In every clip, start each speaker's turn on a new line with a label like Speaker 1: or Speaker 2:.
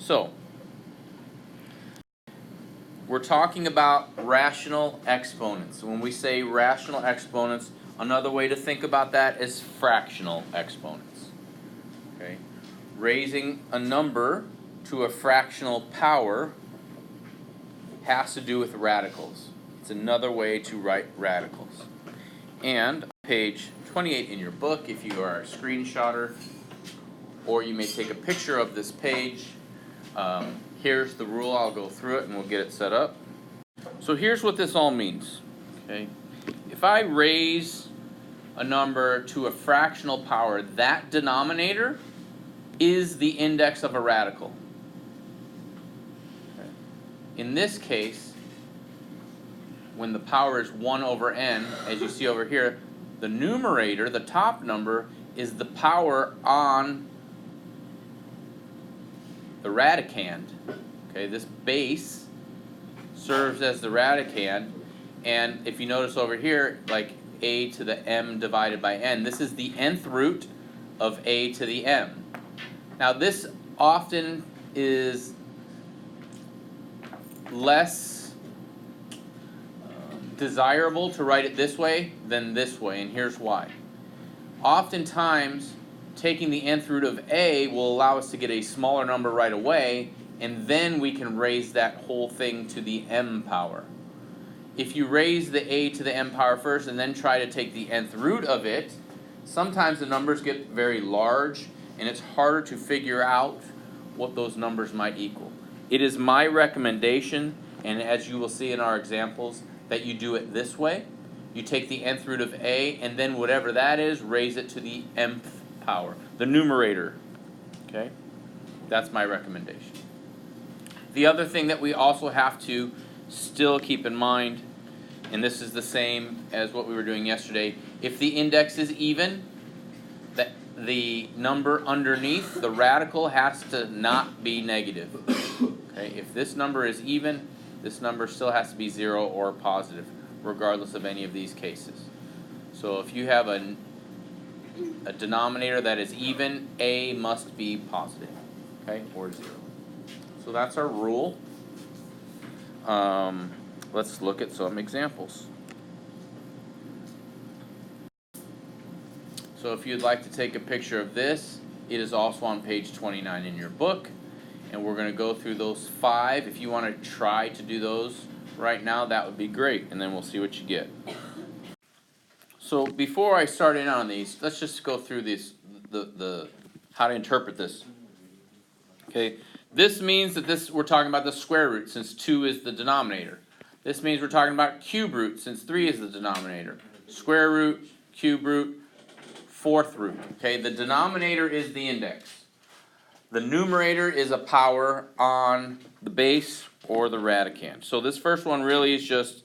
Speaker 1: So, we're talking about rational exponents. When we say rational exponents, another way to think about that is fractional exponents. Okay? Raising a number to a fractional power has to do with radicals. It's another way to write radicals. And on page 28 in your book, if you are a screenshotter, or you may take a picture of this page, here's the rule. I'll go through it and we'll get it set up. So here's what this all means. Okay? If I raise a number to a fractional power, that denominator is the index of a radical. Okay? In this case, when the power is 1 over n, as you see over here, the numerator, the top number, is the power on the radicand. Okay, this base serves as the radicand, and if you notice over here, like a to the m divided by n, this is the nth root of a to the m. Now this often is less desirable to write it this way than this way, and here's why. Oftentimes, taking the nth root of a will allow us to get a smaller number right away, and then we can raise that whole thing to the m power. If you raise the a to the m power first and then try to take the nth root of it, sometimes the numbers get very large and it's harder to figure out what those numbers might equal. It is my recommendation, and as you will see in our examples, that you do it this way. You take the nth root of a, and then whatever that is, raise it to the mth power, the numerator. Okay? That's my recommendation. The other thing that we also have to still keep in mind, and this is the same as what we were doing yesterday, if the index is even, the number underneath, the radical, has to not be negative. Okay? If this number is even, this number still has to be 0 or positive, regardless of any of these cases. So if you have a denominator that is even, a must be positive, okay, or 0. So that's our rule. Let's look at some examples. So if you'd like to take a picture of this, it is also on page 29 in your book. And we're going to go through those 5. If you want to try to do those right now, that would be great. And then we'll see what you get. So before I start in on these, let's just go through these, the how to interpret this. Okay, this means that we're talking about the square root, since 2 is the denominator. This means we're talking about cube root, since 3 is the denominator. Square root, cube root, fourth root. Okay, the denominator is the index. The numerator is a power on the base or the radicand. So this first one really is just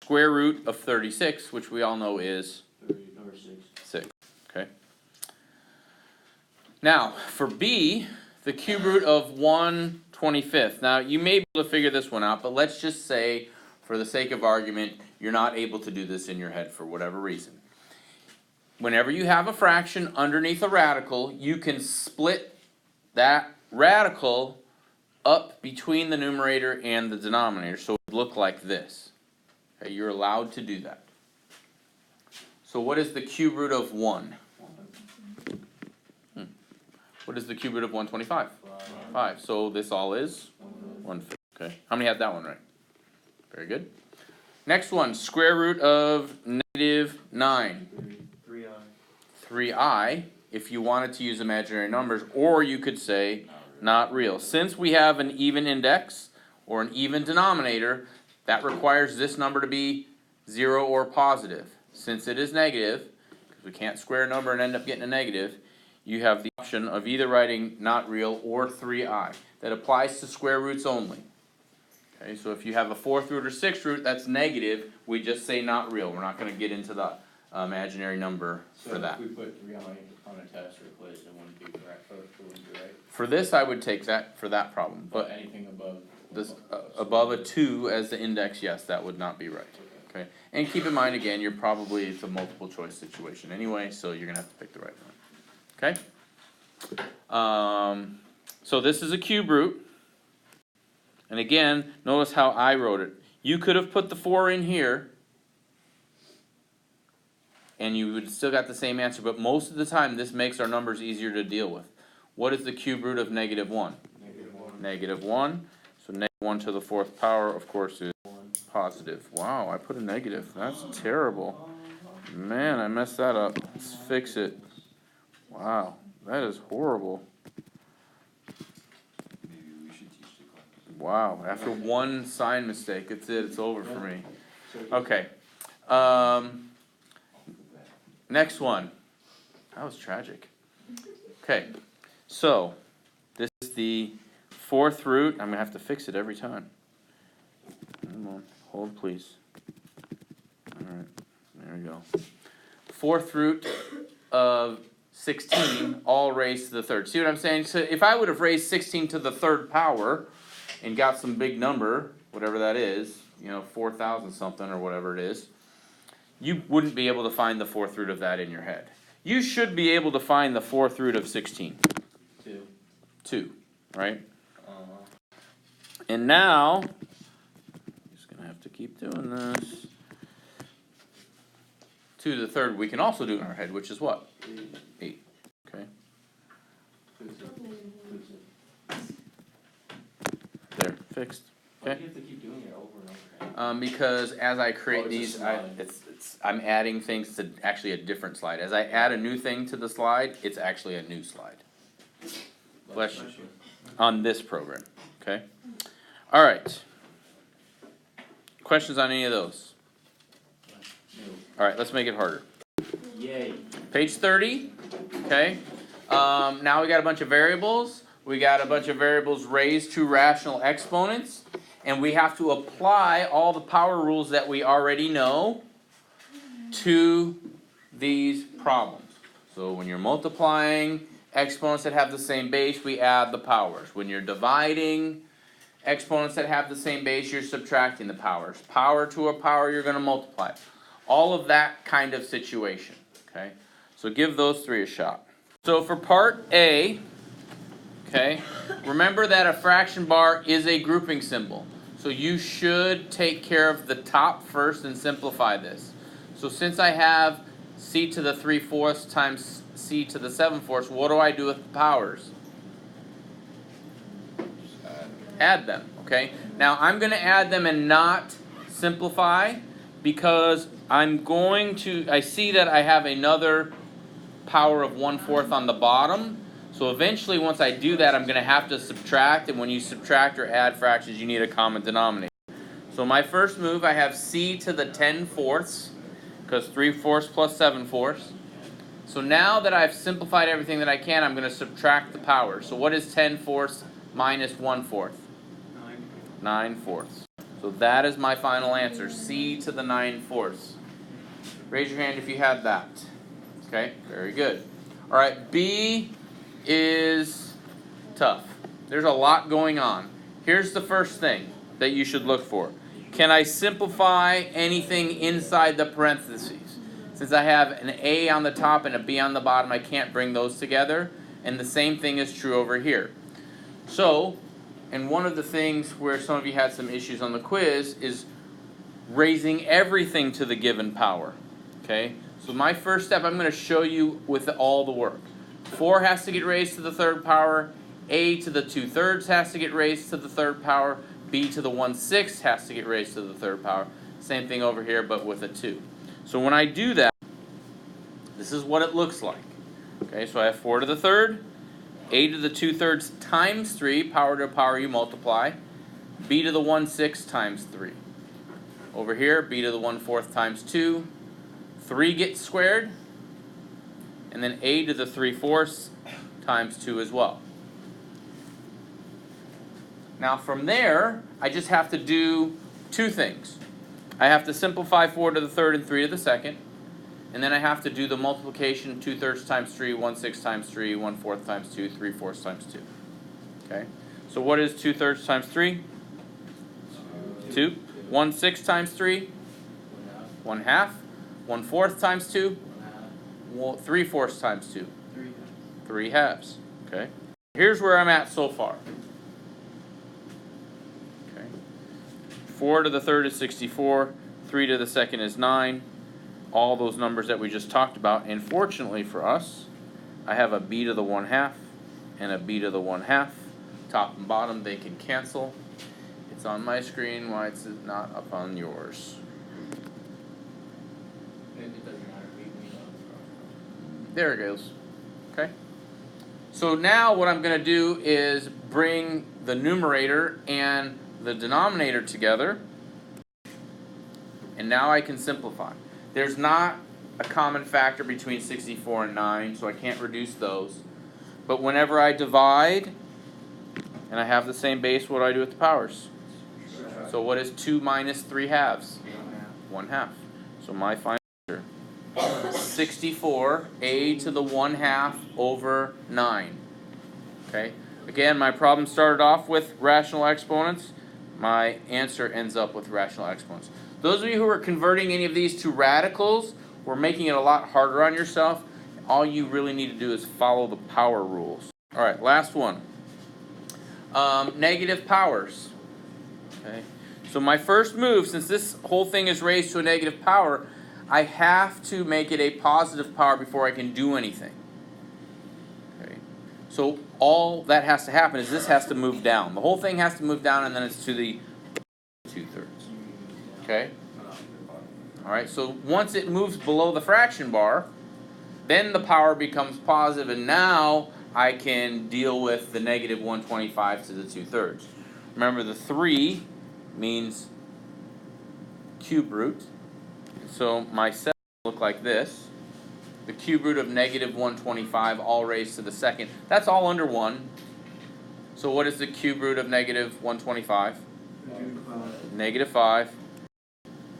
Speaker 1: square root of 36, which we all know is 6. Okay. Now, for B, the cube root of 1/25. Now, you may be able to figure this one out, but let's just say, for the sake of argument, you're not able to do this in your head for whatever reason. Whenever you have a fraction underneath a radical, you can split that radical up between the numerator and the denominator, so it would look like this. Okay, you're allowed to do that. So what is the cube root of 1? What is the cube root of 125? 5. So this all is 1/5. Okay. How many had that one right? Very good. Next one, square root of -9. 3i, if you wanted to use imaginary numbers, or you could say not real. Since we have an even index or an even denominator, that requires this number to be 0 or positive. Since it is negative, because we can't square a number and end up getting a negative, you have the option of either writing not real or 3i. That applies to square roots only. Okay, so if you have a fourth root or sixth root that's negative, we just say not real. We're not going to get into the imaginary number for that.
Speaker 2: So if we put 3 on a test or a quiz, it wouldn't be correct. It wouldn't be right.
Speaker 1: For this, I would take that for that problem. But
Speaker 2: anything above
Speaker 1: this above a 2 as the index, yes, that would not be right. Okay, and keep in mind again, it's a multiple choice situation anyway, so you're gonna have to pick the right one. Okay. So this is a cube root. And again, notice how I wrote it. You could have put the 4 in here, and you would still got the same answer, but most of the time this makes our numbers easier to deal with. What is the cube root of negative 1? Negative 1. So negative 1 to the 4th power, of course, is positive. Wow, I put a negative. That's terrible. Man, I messed that up. Let's fix it. Wow, that is horrible. Wow, after one sign mistake, it's it. It's over for me. Okay. Next one. That was tragic. Okay, so this is the 4th root. I'm going to have to fix it every time. Come on, hold please. Alright, there we go. 4th root of 16, all raised to the 3rd. See what I'm saying? So if I would have raised 16 to the 3rd power and got some big number, whatever that is, 4,000 something or whatever it is, you wouldn't be able to find the 4th root of that in your head. You should be able to find the 4th root of 16. 2, right? And now, I'm just going to have to keep doing this. 2 to the 3rd, we can also do in our head, which is what? 8. Okay. There, fixed.
Speaker 2: Why
Speaker 1: Okay.
Speaker 2: do you have to keep doing it over and over again?
Speaker 1: Because as I create
Speaker 2: it's a
Speaker 1: these,
Speaker 2: slide.
Speaker 1: I'm adding things to actually a different slide. As I add a new thing to the slide, it's actually a new slide. Bless you. On this program, okay? All right. Questions on any of those? All right, let's make it harder.
Speaker 2: Yay.
Speaker 1: Page 30, okay? Now we got a bunch of variables. We got a bunch of variables raised to rational exponents. And we have to apply all the power rules that we already know to these problems. So when you're multiplying exponents that have the same base, we add the powers. When you're dividing exponents that have the same base, you're subtracting the powers. Power to a power, you're going to multiply. All of that kind of situation, okay? So give those 3 a shot. So for part A, okay, remember that a fraction bar is a grouping symbol. So you should take care of the top first and simplify this. So since I have c to the 3/4 times c to the 7/4, what do I do with the powers? Add them, okay? Now I'm going to add them and not simplify because I see that I have another power of 1/4 on the bottom. So eventually once I do that, I'm going to have to subtract, and when you subtract or add fractions, you need a common denominator. So my first move, I have c to the 10/4, because 3/4 plus 7/4. So now that I've simplified everything that I can, I'm going to subtract the powers. So what is 10/4 minus 1/4? 9/4. So that is my final answer, c to the 9/4. Raise your hand if you had that. Okay, very good. All right, B is tough. There's a lot going on. Here's the first thing that you should look for. Can I simplify anything inside the parentheses? Since I have an A on the top and a B on the bottom, I can't bring those together. And the same thing is true over here. So, and one of the things where some of you had some issues on the quiz is raising everything to the given power. Okay? So my first step, I'm going to show you with all the work. 4 has to get raised to the 3rd power. A to the 2/3 has to get raised to the 3rd power. B to the 1/6 has to get raised to the 3rd power. Same thing over here, but with a 2. So when I do that, this is what it looks like. Okay, so I have 4 to the 3rd. A to the 2/3 times 3, power to a power you multiply. B to the 1/6 times 3. Over here, B to the 1/4 times 2. 3 gets squared. And then A to the 3/4 times 2 as well. Now from there, I just have to do 2 things. I have to simplify 4 to the 3rd and 3 to the 2nd. And then I have to do the multiplication 2/3 times 3, 1/6 times 3, 1/4 times 2, 3/4 times 2. Okay? So what is 2/3 times 3? 2. 1/6 times 3? 1/2. 1/4 times 2? 3/4 times 2? 3 halves. Okay? Here's where I'm at so far. 4 to the third is 64, 3 to the second is 9. All those numbers that we just talked about. And fortunately for us, I have a b to the 1/2 and a b to the 1/2. Top and bottom, they can cancel. It's on my screen, why it's not up on yours?
Speaker 2: It doesn't matter, we know.
Speaker 1: There it goes. Okay. So now what I'm going to do is bring the numerator and the denominator together. And now I can simplify. There's not a common factor between 64 and 9, so I can't reduce those. But whenever I divide, and I have the same base, what do I do with the powers? So what is 2 minus 3/2? 1/2. So my final answer, 64, a to the 1/2 over 9. Okay. Again, my problem started off with rational exponents. My answer ends up with rational exponents. Those of you who are converting any of these to radicals, we're making it a lot harder on yourself. All you really need to do is follow the power rules. All right, last one. Negative powers. Okay. So my first move, since this whole thing is raised to a negative power, I have to make it a positive power before I can do anything. Okay. So all that has to happen is this has to move down. The whole thing has to move down, and then it's to the 2/3. Okay? Alright, so once it moves below the fraction bar, then the power becomes positive, and now I can deal with the negative 125 to the 2/3. Remember, the 3 means cube root. So my 7 will look like this. The cube root of negative 125 all raised to the second. That's all under 1. So what is the cube root of negative 125? Negative 5.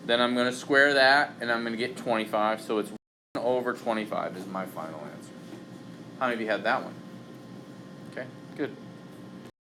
Speaker 1: Then I'm going to square that, and I'm going to get 25. So it's 1 over 25 is my final answer. How many of you had that one?